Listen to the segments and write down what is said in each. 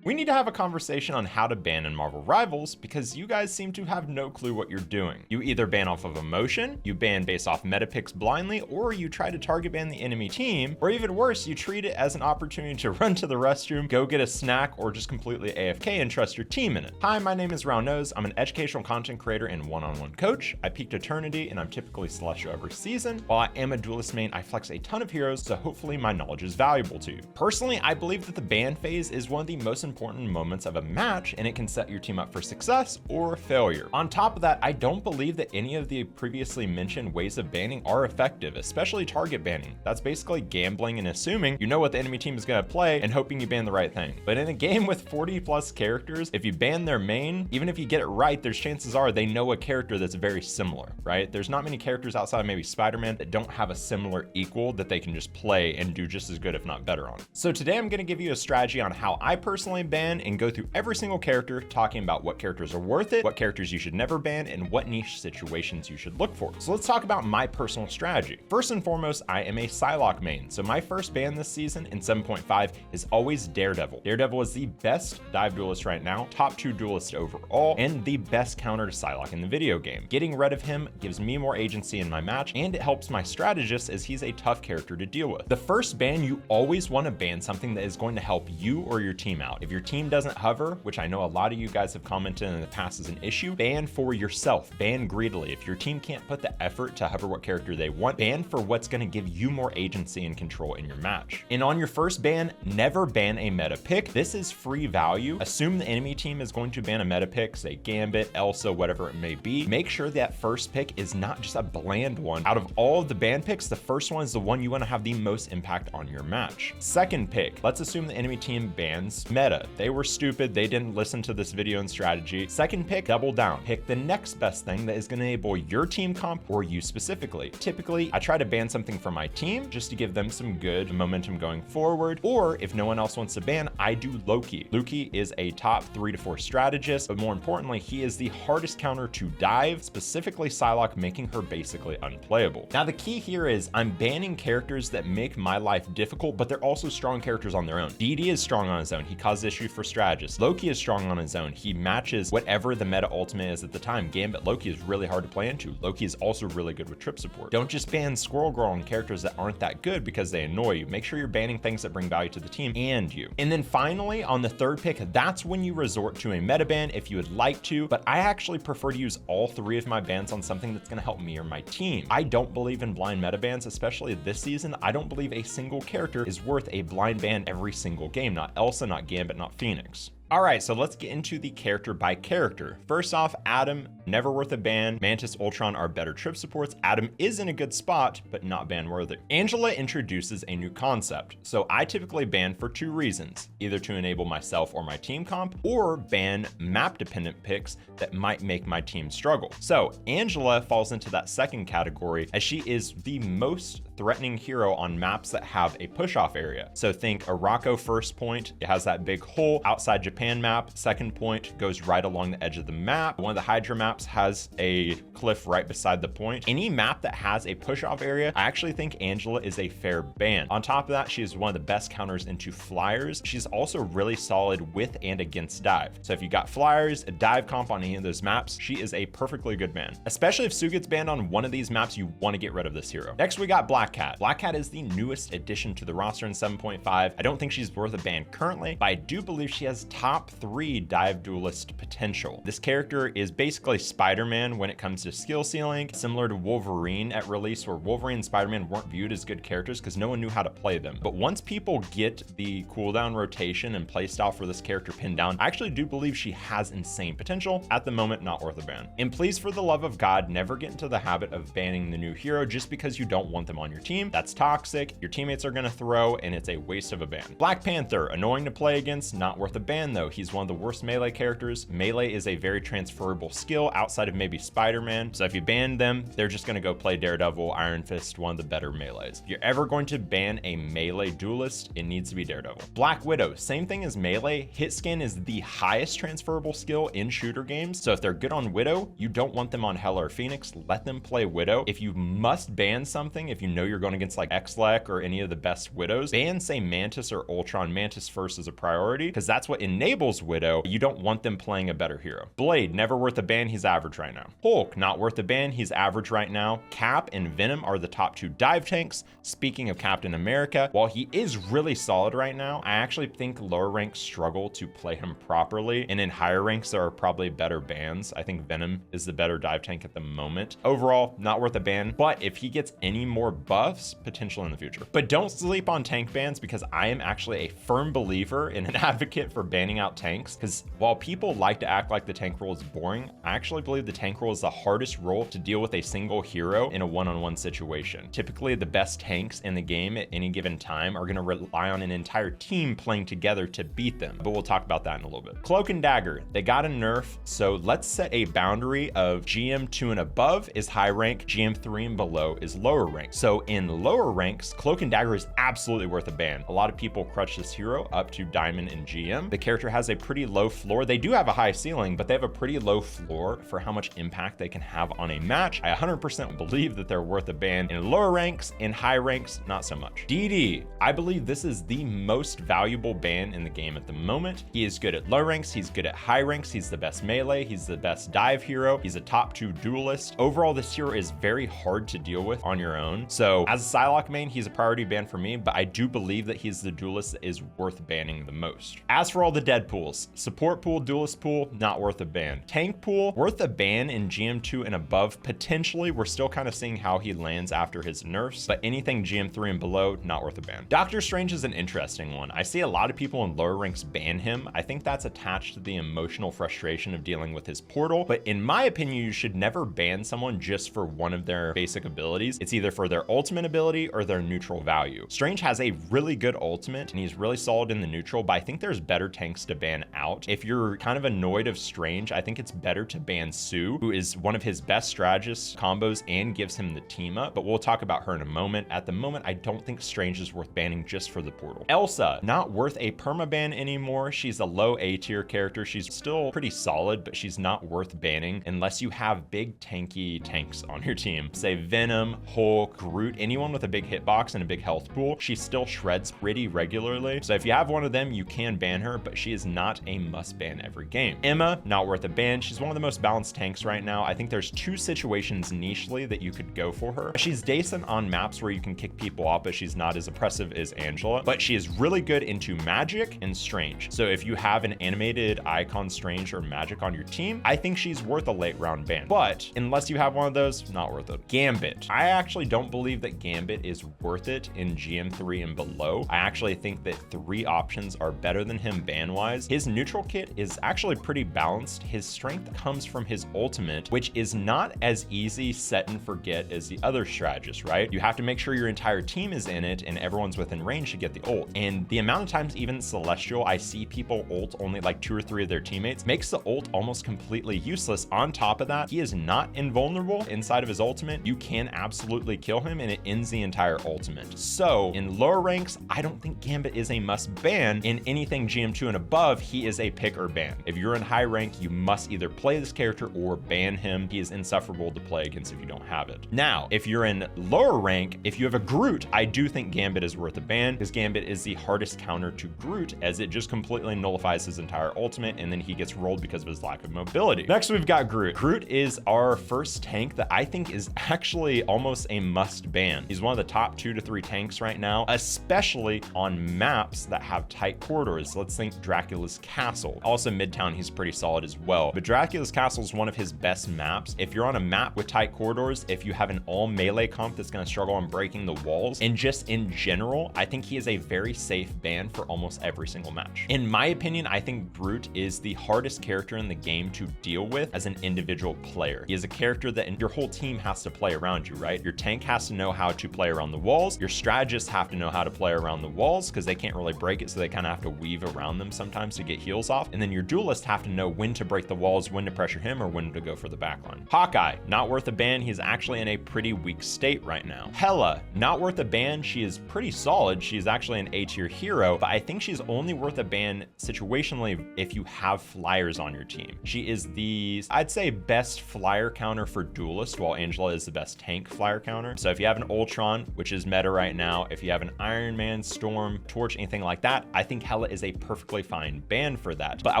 We need to have a conversation on how to ban in Marvel Rivals because you guys seem to have no clue what you're doing. You either ban off of emotion, you ban based off meta picks blindly, or you try to target ban the enemy team, or even worse, you treat it as an opportunity to run to the restroom, go get a snack, or just completely AFK and trust your team in it. Hi, my name is Round Nose. I'm an educational content creator and one-on-one coach. I peaked Eternity and I'm typically Celestial every season. While I am a duelist main, I flex a ton of heroes, so hopefully my knowledge is valuable to you. Personally, I believe that the ban phase is one of the most important moments of a match, and it can set your team up for success or failure. On top of that, I don't believe that any of the previously mentioned ways of banning are effective, especially target banning. That's basically gambling and assuming you know what the enemy team is going to play and hoping you ban the right thing. But in a game with 40 plus characters, if you ban their main, even if you get it right, there's chances are they know a character that's very similar, right? There's not many characters outside of maybe Spider-Man that don't have a similar equal that they can just play and do just as good, if not better on. So today I'm going to give you a strategy on how I personally ban and go through every single character, talking about what characters are worth it, what characters you should never ban, and what niche situations you should look for. So let's talk about my personal strategy. First and foremost, I am a Psylocke main. So my first ban this season in 7.5 is always Daredevil. Daredevil is the best dive duelist right now, top 2 duelist overall, and the best counter to Psylocke in the video game. Getting rid of him gives me more agency in my match, and it helps my strategist as he's a tough character to deal with. The first ban, you always want to ban something that is going to help you or your team out. If your team doesn't hover, which I know a lot of you guys have commented in the past is an issue, ban for yourself, ban greedily. If your team can't put the effort to hover what character they want, ban for what's going to give you more agency and control in your match. And on your first ban, never ban a meta pick. This is free value. Assume the enemy team is going to ban a meta pick, say Gambit, Elsa, whatever it may be. Make sure that first pick is not just a bland one. Out of all of the ban picks, the first one is the one you want to have the most impact on your match. Second pick, let's assume the enemy team bans meta. They were stupid. They didn't listen to this video and strategy. Second pick, double down. Pick the next best thing that is going to enable your team comp or you specifically. Typically, I try to ban something for my team just to give them some good momentum going forward. Or if no one else wants to ban, I do Loki. Loki is a top 3 to 4 strategist, but more importantly, he is the hardest counter to dive, specifically Psylocke, making her basically unplayable. Now, the key here is I'm banning characters that make my life difficult, but they're also strong characters on their own. DD is strong on his own. He causes issue for strategists. Loki is strong on his own. He matches whatever the meta ultimate is at the time. Gambit Loki is really hard to play into. Loki is also really good with trip support. Don't just ban Squirrel Girl on characters that aren't that good because they annoy you. Make sure you're banning things that bring value to the team and you. And then finally, on the third pick, that's when you resort to a meta ban if you would like to, but I actually prefer to use all 3 of my bans on something that's going to help me or my team. I don't believe in blind meta bans, especially this season. I don't believe a single character is worth a blind ban every single game. Not Elsa, not Gambit, not Phoenix. All right, so let's get into the character by character. First off, Adam, never worth a ban. Mantis, Ultron are better trip supports. Adam is in a good spot, but not ban worthy. Angela introduces a new concept. So I typically ban for 2 reasons, either to enable myself or my team comp, or ban map dependent picks that might make my team struggle. So Angela falls into that second category as she is the most threatening hero on maps that have a push-off area. So think Araco first point, it has that big hole outside Japan map. Second point goes right along the edge of the map. One of the Hydra maps has a cliff right beside the point. Any map that has a push-off area, I actually think Angela is a fair ban. On top of that, she is one of the best counters into flyers. She's also really solid with and against dive. So if you got flyers, a dive comp on any of those maps, she is a perfectly good ban. Especially if Sue gets banned on one of these maps, you want to get rid of this hero. Next, we got Black Cat. Black Cat is the newest addition to the roster in 7.5. I don't think she's worth a ban currently, but I do believe she has top 3 dive duelist potential. This character is basically Spider-Man when it comes to skill ceiling, similar to Wolverine at release, where Wolverine and Spider-Man weren't viewed as good characters because no one knew how to play them. But once people get the cooldown rotation and playstyle for this character pinned down, I actually do believe she has insane potential. At the moment, not worth a ban. And please, for the love of God, never get into the habit of banning the new hero just because you don't want them on your team. That's toxic. Your teammates are going to throw, and it's a waste of a ban. Black Panther, annoying to play against, not worth a ban though. He's one of the worst melee characters. Melee is a very transferable skill outside of maybe Spider-Man. So if you ban them, they're just going to go play Daredevil, Iron Fist, one of the better melees. If you're ever going to ban a melee duelist, it needs to be Daredevil. Black Widow, same thing as melee. Hit scan is the highest transferable skill in shooter games. So if they're good on Widow, you don't want them on Hela or Phoenix. Let them play Widow. If you must ban something, if you know know you're going against like X-Lec or any of the best Widows, ban say Mantis or Ultron. Mantis first as a priority, because that's what enables Widow. You don't want them playing a better hero. Blade, never worth a ban, he's average right now. Hulk, not worth a ban, he's average right now. Cap and Venom are the top 2 dive tanks. Speaking of Captain America, while he is really solid right now, I actually think lower ranks struggle to play him properly, and in higher ranks there are probably better bans. I think Venom is the better dive tank at the moment. Overall, not worth a ban, but if he gets any more buffs, potential in the future. But don't sleep on tank bans, because I am actually a firm believer and an advocate for banning out tanks, because while people like to act like the tank role is boring, I actually believe the tank role is the hardest role to deal with a single hero in a one-on-one situation. Typically, the best tanks in the game at any given time are going to rely on an entire team playing together to beat them, but we'll talk about that in a little bit. Cloak and Dagger, they got a nerf, so let's set a boundary of GM2 and above is high rank, GM3 and below is lower rank. So in lower ranks, Cloak and Dagger is absolutely worth a ban. A lot of people crutch this hero up to Diamond and GM. The character has a pretty low floor. They do have a high ceiling, but they have a pretty low floor for how much impact they can have on a match. I 100% believe that they're worth a ban in lower ranks. In high ranks, not so much. DD, I believe this is the most valuable ban in the game at the moment. He is good at low ranks, he's good at high ranks, he's the best melee, he's the best dive hero, he's a top 2 duelist. Overall, this hero is very hard to deal with on your own. So as a Psylocke main, he's a priority ban for me, but I do believe that he's the duelist that is worth banning the most. As for all the dead pools, support pool, duelist pool, not worth a ban. Tank pool, worth a ban in GM2 and above, potentially. We're still kind of seeing how he lands after his nerfs, but anything GM3 and below, not worth a ban. Doctor Strange is an interesting one. I see a lot of people in lower ranks ban him. I think that's attached to the emotional frustration of dealing with his portal, but in my opinion, you should never ban someone just for one of their basic abilities. It's either for their ultimate ability or their neutral value. Strange has a really good ultimate and he's really solid in the neutral, but I think there's better tanks to ban out. If you're kind of annoyed of Strange, I think it's better to ban Sue, who is one of his best strategist combos and gives him the team up, but we'll talk about her in a moment. At the moment, I don't think Strange is worth banning just for the portal. Elsa, not worth a permaban anymore. She's a low A tier character. She's still pretty solid, but she's not worth banning unless you have big tanky tanks on your team. Say Venom, Hulk, Groot, anyone with a big hitbox and a big health pool, she still shreds pretty regularly. So if you have one of them, you can ban her, but she is not a must ban every game. Emma, not worth a ban. She's one of the most balanced tanks right now. I think there's 2 situations nichely that you could go for her. She's decent on maps where you can kick people off, but she's not as oppressive as Angela, but she is really good into magic and Strange. So if you have an animated icon Strange or magic on your team, I think she's worth a late round ban, but unless you have one of those, not worth it. Gambit, I actually don't believe that Gambit is worth it in GM3 and below. I actually think that 3 options are better than him ban wise. His neutral kit is actually pretty balanced. His strength comes from his ultimate, which is not as easy set and forget as the other strategists, right? You have to make sure your entire team is in it and everyone's within range to get the ult. And the amount of times even Celestial, I see people ult only like 2 or 3 of their teammates, makes the ult almost completely useless. On top of that, he is not invulnerable inside of his ultimate. You can absolutely kill him and it ends the entire ultimate. So in lower ranks, I don't think Gambit is a must ban. In anything GM2 and above, he is a pick or ban. If you're in high rank, you must either play this character or ban him. He is insufferable to play against if you don't have it. Now, if you're in lower rank, if you have a Groot, I do think Gambit is worth a ban, because Gambit is the hardest counter to Groot, as it just completely nullifies his entire ultimate and then he gets rolled because of his lack of mobility. Next, we've got Groot. Groot is our first tank that I think is actually almost a must ban. He's one of the top 2 to 3 tanks right now, especially on maps that have tight corridors. Let's think Dracula's Castle. Also Midtown, he's pretty solid as well, but Dracula's Castle is one of his best maps. If you're on a map with tight corridors, if you have an all melee comp that's going to struggle on breaking the walls, and just in general, I think he is a very safe ban for almost every single match. In my opinion, I think Groot is the hardest character in the game to deal with as an individual player. He is a character that your whole team has to play around you, right? Your tank has to know how to play around the walls. Your strategists have to know how to play around the walls because they can't really break it, so they kind of have to weave around them sometimes to get heals off. And then your duelists have to know when to break the walls, when to pressure him, or when to go for the backline. Hawkeye, not worth a ban. He's actually in a pretty weak state right now. Hela, not worth a ban. She is pretty solid. She's actually an A tier hero, but I think she's only worth a ban situationally if you have flyers on your team. She is the, I'd say, best flyer counter for duelist, while Angela is the best tank flyer counter. So if you have have an Ultron, which is meta right now, if you have an Iron Man, Storm, Torch, anything like that, I think Hela is a perfectly fine ban for that. But I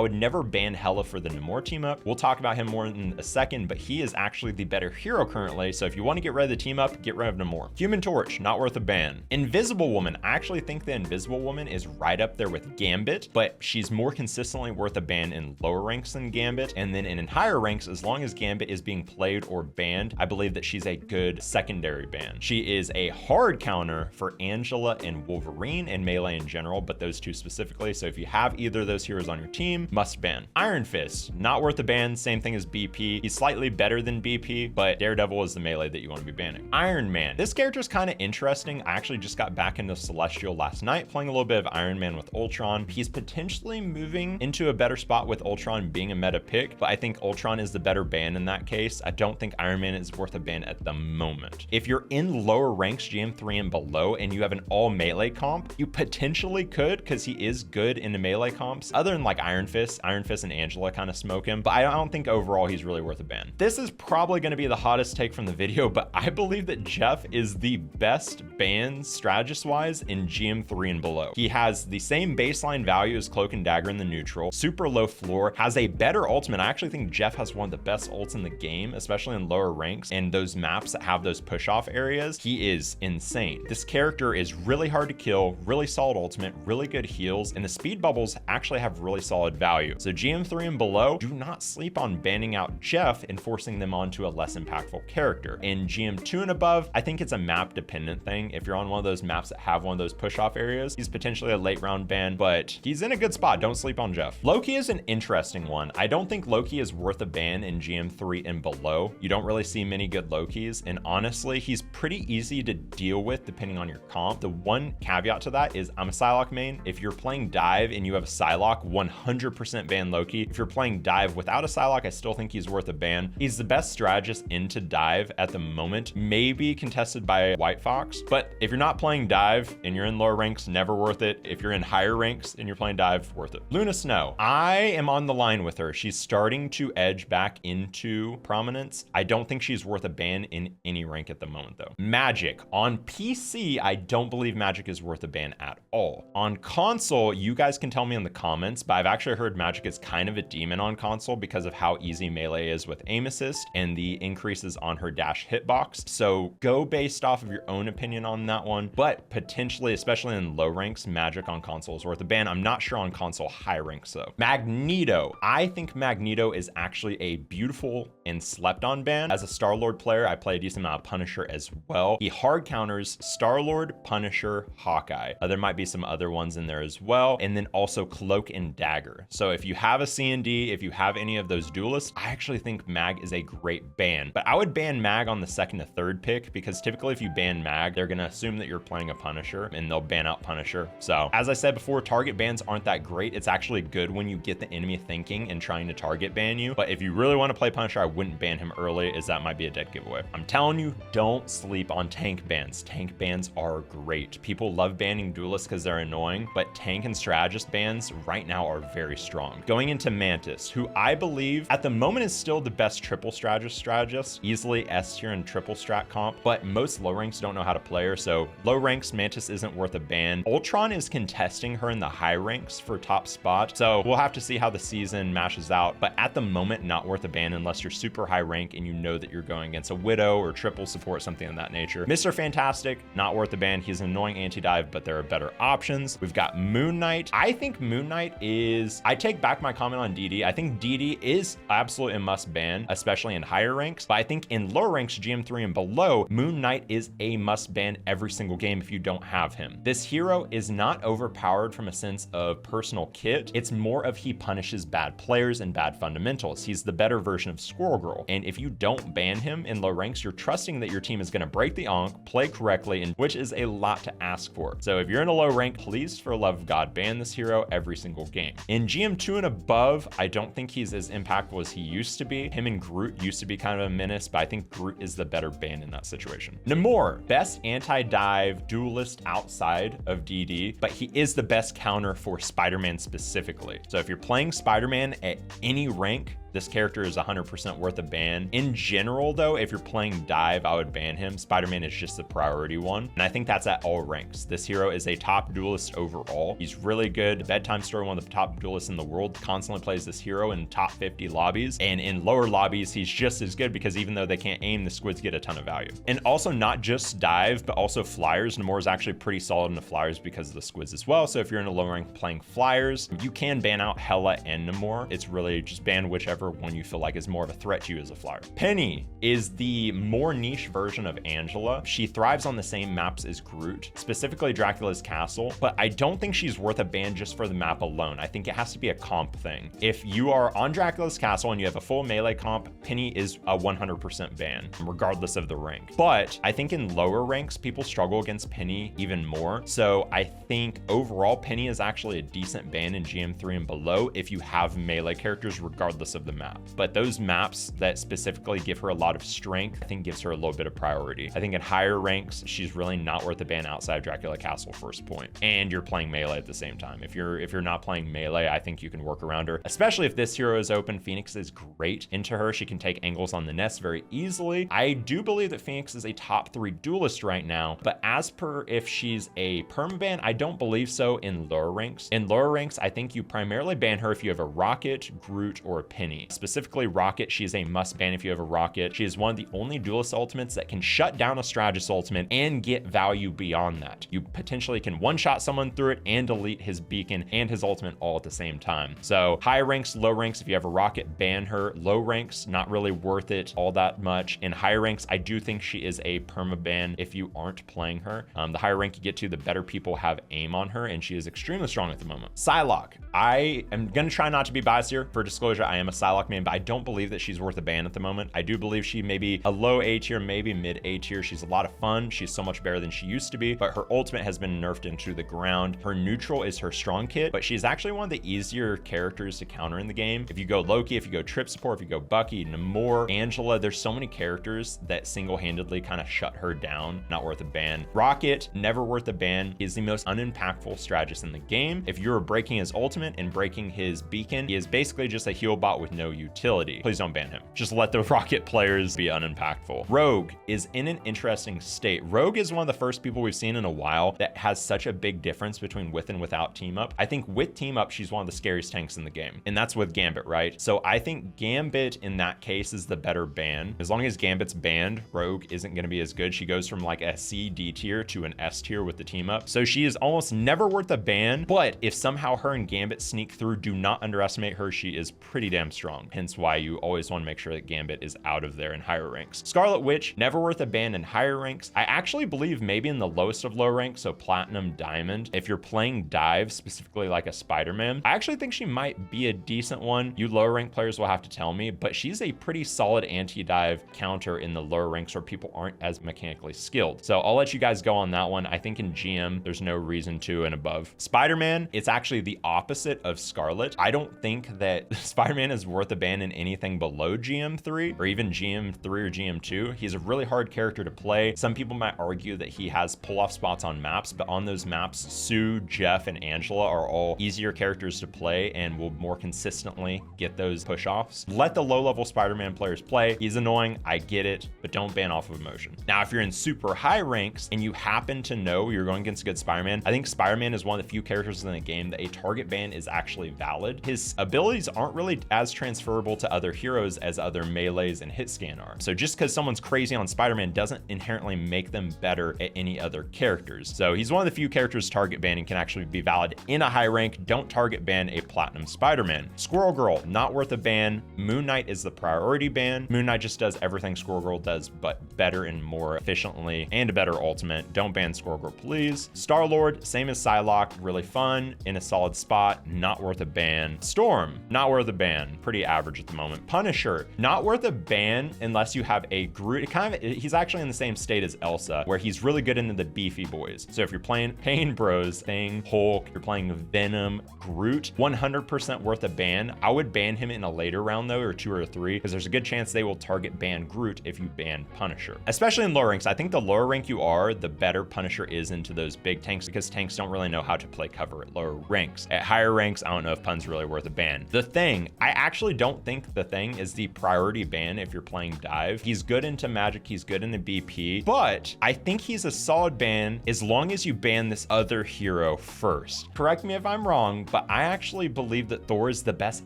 would never ban Hela for the Namor team up. We'll talk about him more in a second, but he is actually the better hero currently. So if you want to get rid of the team up, get rid of Namor. Human Torch, not worth a ban. Invisible Woman, I actually think the Invisible Woman is right up there with Gambit, but she's more consistently worth a ban in lower ranks than Gambit. And then in higher ranks, as long as Gambit is being played or banned, I believe that she's a good secondary ban. She is a hard counter for Angela and Wolverine and Melee in general, but those two specifically. So if you have either of those heroes on your team, must ban. Iron Fist, not worth a ban, same thing as BP. He's slightly better than BP, but Daredevil is the melee that you want to be banning. Iron Man, this character is kind of interesting. I actually just got back into Celestial last night, playing a little bit of Iron Man with Ultron. He's potentially moving into a better spot with Ultron being a meta pick, but I think Ultron is the better ban in that case. I don't think Iron Man is worth a ban at the moment. If you're in lower ranks, GM3 and below, and you have an all melee comp, you potentially could, because he is good in the melee comps. Other than like Iron Fist and Angela kind of smoke him, but I don't think overall he's really worth a ban. This is probably going to be the hottest take from the video, but I believe that Jeff is the best ban strategist wise in GM3 and below. He has the same baseline value as Cloak and Dagger in the neutral, super low floor, has a better ultimate. I actually think Jeff has one of the best ults in the game, especially in lower ranks and those maps that have those push off areas. He is insane. This character is really hard to kill, really solid ultimate, really good heals, and the speed bubbles actually have really solid value. So GM3 and below, do not sleep on banning out Jeff and forcing them onto a less impactful character. In GM2 and above, I think it's a map dependent thing. If you're on one of those maps that have one of those push off areas, he's potentially a late round ban, but he's in a good spot. Don't sleep on Jeff. Loki is an interesting one. I don't think Loki is worth a ban in GM3 and below. You don't really see many good Lokis, and honestly, he's pretty easy to deal with depending on your comp. The one caveat to that is I'm a Psylocke main. If you're playing dive and you have a Psylocke, 100% ban Loki. If you're playing dive without a Psylocke, I still think he's worth a ban. He's the best strategist into dive at the moment, maybe contested by White Fox, but if you're not playing dive and you're in lower ranks, never worth it. If you're in higher ranks and you're playing dive, worth it. Luna Snow, I am on the line with her. She's starting to edge back into prominence. I don't think she's worth a ban in any rank at the moment though. Magic, on PC, I don't believe Magic is worth a ban at all. On console, you guys can tell me in the comments, but I've actually heard Magic is kind of a demon on console because of how easy melee is with aim assist and the increases on her dash hitbox. So go based off of your own opinion on that one, but potentially, especially in low ranks, Magic on console is worth a ban. I'm not sure on console high ranks though. Magneto, I think Magneto is actually a beautiful and slept on ban. As a Star-Lord player, I play a decent amount of Punisher as well. He hard counters Star-Lord, Punisher, Hawkeye. There might be some other ones in there as well. And then also Cloak and Dagger. So if you have a C&D, if you have any of those duelists, I actually think Mag is a great ban. But I would ban Mag on the second to third pick, because typically if you ban Mag, they're gonna assume that you're playing a Punisher and they'll ban out Punisher. So as I said before, target bans aren't that great. It's actually good when you get the enemy thinking and trying to target ban you. But if you really want to play Punisher, I wouldn't ban him early, as that might be a dead giveaway. I'm telling you, don't sleep on tank bans. Tank bans are great. People love banning duelists because they're annoying, but tank and strategist bans right now are very strong. Going into Mantis, who I believe at the moment is still the best triple strategist, easily S tier and triple strat comp, but most low ranks don't know how to play her. So low ranks, Mantis isn't worth a ban. Ultron is contesting her in the high ranks for top spot. So we'll have to see how the season mashes out, but at the moment, not worth a ban unless you're super high rank and you know that you're going against a Widow or triple support, something of that nature. Mr. Fantastic, not worth a ban. He's an annoying anti-dive, but there are better options. We've got Moon Knight. I think Moon Knight is, I take back my comment on DD. I think DD is absolutely a must ban, especially in higher ranks, but I think in lower ranks, GM3 and below, Moon Knight is a must ban every single game if you don't have him. This hero is not overpowered from a sense of personal kit. It's more of he punishes bad players and bad fundamentals. He's the better version of Squirrel Girl. And if you don't ban him in low ranks, you're trusting that your team is going to break the Ankh, play correctly, and which is a lot to ask for. So if you're in a low rank, please, for the love of God, ban this hero every single game. In GM2 and above, I don't think he's as impactful as he used to be. Him and Groot used to be kind of a menace, but I think Groot is the better ban in that situation. Namor, best anti-dive duelist outside of DD, but he is the best counter for Spider-Man specifically. So if you're playing Spider-Man at any rank, This character is 100% worth a ban. In general though, if you're playing dive, I would ban him. Spider-Man is just the priority one. And I think that's at all ranks. This hero is a top duelist overall. He's really good. Bedtime Story, one of the top duelists in the world, constantly plays this hero in top 50 lobbies. And in lower lobbies, he's just as good because even though they can't aim, the squids get a ton of value. And also not just dive, but also flyers. Namor is actually pretty solid in the flyers because of the squids as well. So if you're in a low rank playing flyers, you can ban out Hela and Namor. It's really just ban whichever one you feel like is more of a threat to you as a flyer. Penny is the more niche version of Angela. She thrives on the same maps as Groot, specifically Dracula's Castle, but I don't think she's worth a ban just for the map alone. I think it has to be a comp thing. If you are on Dracula's Castle and you have a full melee comp, Penny is a 100% ban, regardless of the rank. But I think in lower ranks, people struggle against Penny even more. So I think overall, Penny is actually a decent ban in GM3 and below if you have melee characters, regardless of the map. But those maps that specifically give her a lot of strength, I think gives her a little bit of priority. I think in higher ranks, she's really not worth a ban outside of Dracula Castle first point. And you're playing melee at the same time. If you're not playing melee, I think you can work around her, especially if this hero is open. Phoenix is great into her. She can take angles on the nest very easily. I do believe that Phoenix is a top 3 duelist right now, but as per if she's a permaban, I don't believe so in lower ranks. In lower ranks, I think you primarily ban her if you have a Rocket, Groot, or a Penny. Specifically Rocket, she is a must ban if you have a Rocket. She is one of the only duelist ultimates that can shut down a strategist ultimate and get value beyond that. You potentially can one-shot someone through it and delete his beacon and his ultimate all at the same time. So high ranks, low ranks, if you have a Rocket, ban her. Low ranks, not really worth it all that much. In higher ranks, I do think she is a permaban if you aren't playing her. The higher rank you get to, the better people have aim on her, and she is extremely strong at the moment. Psylocke, I am gonna try not to be biased here. For disclosure, I am a Psylocke main, but I don't believe that she's worth a ban at the moment. I do believe she may be a low A tier, maybe mid A tier. She's a lot of fun. She's so much better than she used to be, but her ultimate has been nerfed into the ground. Her neutral is her strong kit, but she's actually one of the easier characters to counter in the game. If you go Loki, if you go Trip Support, if you go Bucky, Namor, Angela, there's so many characters that single-handedly kind of shut her down. Not worth a ban. Rocket, never worth a ban, is the most unimpactful strategist in the game. If you're breaking his ultimate and breaking his beacon, he is basically just a heal bot with no utility. Please don't ban him. Just let the Rocket players be unimpactful. Rogue is in an interesting state. Rogue is one of the first people we've seen in a while that has such a big difference between with and without team up. I think with team up, she's one of the scariest tanks in the game, and that's with Gambit, right? So I think Gambit in that case is the better ban. As long as Gambit's banned, Rogue isn't going to be as good. She goes from like a C, D tier to an S tier with the team up. So she is almost never worth a ban, but if somehow her and Gambit sneak through, do not underestimate her. She is pretty damn strong. Hence why you always want to make sure that Gambit is out of there in higher ranks. Scarlet Witch, never worth a ban in higher ranks. I actually believe maybe in the lowest of low ranks, so Platinum, Diamond. If you're playing dive, specifically like a Spider-Man, I actually think she might be a decent one. You lower rank players will have to tell me, but she's a pretty solid anti-dive counter in the lower ranks where people aren't as mechanically skilled. So I'll let you guys go on that one. I think in GM, there's no reason to and above. Spider-Man, it's actually the opposite of Scarlet. I don't think that Spider-Man is worth a ban in anything below GM3 or even GM3 or GM2. He's a really hard character to play. Some people might argue that he has pull-off spots on maps, but on those maps, Sue, Jeff, and Angela are all easier characters to play and will more consistently get those push-offs. Let the low-level Spider-Man players play. He's annoying, I get it, but don't ban off of emotion. Now, if you're in super high ranks and you happen to know you're going against a good Spider-Man, I think Spider-Man is one of the few characters in the game that a target ban is actually valid. His abilities aren't really as transferable to other heroes as other melees and hit scan are. So just because someone's crazy on Spider-Man doesn't inherently make them better at any other characters. So he's one of the few characters target banning can actually be valid in a high rank. Don't target ban a Platinum Spider-Man. Squirrel Girl, not worth a ban. Moon Knight is the priority ban. Moon Knight just does everything Squirrel Girl does, but better and more efficiently, and a better ultimate. Don't ban Squirrel Girl, please. Star-Lord, same as Psylocke, really fun, in a solid spot, not worth a ban. Storm, not worth a ban, pretty average at the moment. Punisher, not worth a ban unless you have a Groot. He's actually in the same state as Elsa, where he's really good into the beefy boys. So if you're playing Pain Bros, Thing, Hulk, you're playing Venom, Groot, 100% worth a ban. I would ban him in a later round though, or 2 or 3, because there's a good chance they will target ban Groot if you ban Punisher. Especially in lower ranks. I think the lower rank you are, the better Punisher is into those big tanks, because tanks don't really know how to play cover at lower ranks. At higher ranks, I don't know if Pun's really worth a ban. The Thing, I actually actually don't think the Thing is the priority ban if you're playing dive. He's good into magic, he's good in the BP, but I think he's a solid ban as long as you ban this other hero first. Correct me if I'm wrong, but I actually believe that Thor is the best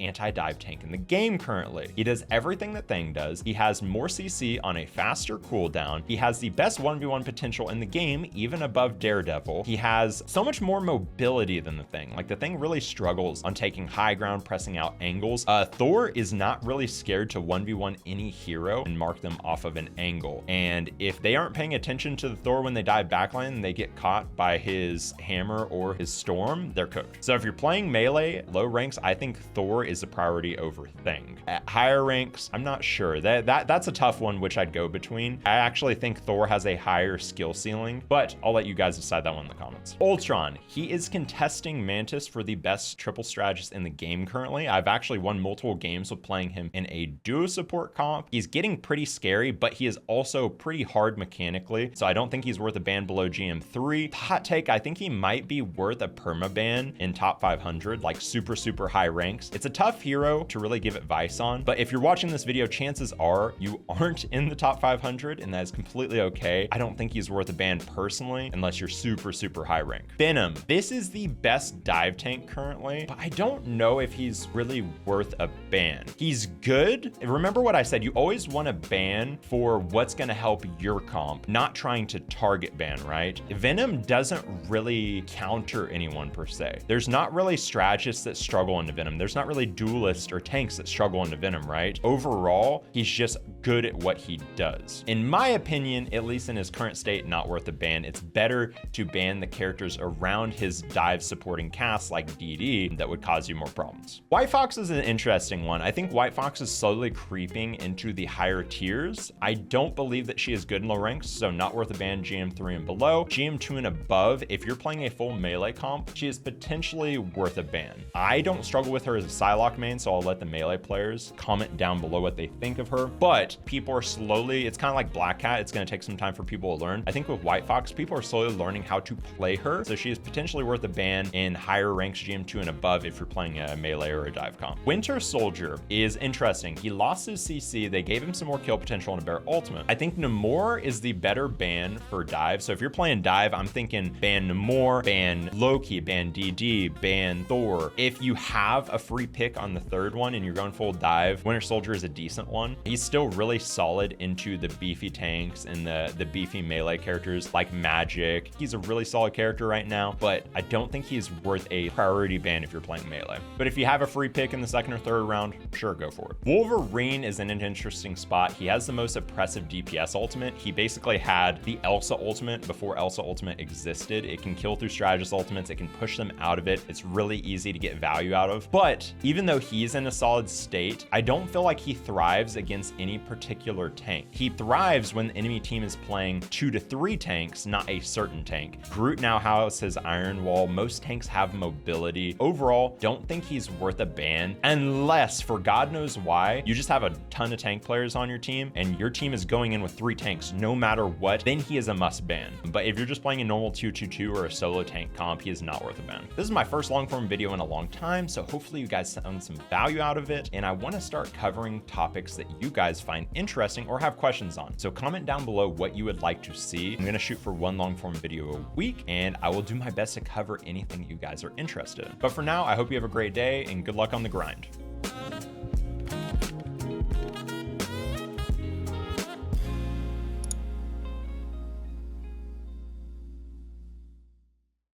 anti-dive tank in the game currently. He does everything that Thing does. He has more CC on a faster cooldown. He has the best 1v1 potential in the game, even above Daredevil. He has so much more mobility than the Thing. Like, the Thing really struggles on taking high ground, pressing out angles. Thor is not really scared to 1v1 any hero and mark them off of an angle. And if they aren't paying attention to the Thor when they dive backline and they get caught by his hammer or his storm, they're cooked. So if you're playing melee, low ranks, I think Thor is a priority over Thing. At higher ranks, I'm not sure. That's a tough one, which I'd go between. I actually think Thor has a higher skill ceiling, but I'll let you guys decide that one in the comments. Ultron, he is contesting Mantis for the best triple strategist in the game currently. I've actually won multiple games with playing him in a duo support comp. He's getting pretty scary, but he is also pretty hard mechanically, so I don't think he's worth a ban below GM3. Hot take, I think he might be worth a perma ban in top 500, like super high ranks. It's a tough hero to really give advice on, but if you're watching this video, chances are you aren't in the top 500, and that is completely okay. I don't think he's worth a ban personally, unless you're super high rank. Venom, this is the best dive tank currently, but I don't know if he's really worth a ban. He's good. Remember what I said, you always want to ban for what's going to help your comp, not trying to target ban, right? Venom doesn't really counter anyone per se. There's not really strategists that struggle into Venom. There's not really duelists or tanks that struggle into Venom, right? Overall, he's just good at what he does. In my opinion, at least in his current state, not worth a ban. It's better to ban the characters around his dive supporting cast like DD that would cause you more problems. White Fox is an interesting one. I think White Fox is slowly creeping into the higher tiers. I don't believe that she is good in low ranks, so not worth a ban GM3 and below. GM2 and above, if you're playing a full melee comp, she is potentially worth a ban. I don't struggle with her as a Psylocke main, so I'll let the melee players comment down below what they think of her, but people are slowly, it's kind of like Black Cat, it's going to take some time for people to learn. I think with White Fox, people are slowly learning how to play her, so she is potentially worth a ban in higher ranks GM2 and above if you're playing a melee or a dive comp. Winter Soldier is interesting. He lost his CC, they gave him some more kill potential in a bear ultimate. I think Namor is the better ban for dive, so if you're playing dive, I'm thinking ban Namor, ban Loki, ban DD, ban Thor. If you have a free pick on the third one and you're going full dive, Winter Soldier is a decent one. He's still really solid into the beefy tanks and the beefy melee characters like Magic. He's a really solid character right now, but I don't think he's worth a priority ban if you're playing melee. But if you have a free pick in the second or third round, sure, go for it. Wolverine is in an interesting spot. He has the most oppressive DPS ultimate. He basically had the Elsa ultimate before Elsa ultimate existed. It can kill through strategist ultimates. It can push them out of it. It's really easy to get value out of. But even though he's in a solid state, I don't feel like he thrives against any particular tank. He thrives when the enemy team is playing 2 to 3 tanks, not a certain tank. Groot now has his Iron Wall. Most tanks have mobility. Overall, don't think he's worth a ban unless, for God knows why, you just have a ton of tank players on your team and your team is going in with 3 tanks no matter what, then he is a must ban. But if you're just playing a normal 2-2-2 or a solo tank comp, he is not worth a ban. This is my first long form video in a long time, so hopefully you guys found some value out of it, and I want to start covering topics that you guys find interesting or have questions on. So comment down below what you would like to see. I'm going to shoot for 1 long form video a week, and I will do my best to cover anything you guys are interested in. But for now, I hope you have a great day and good luck on the grind.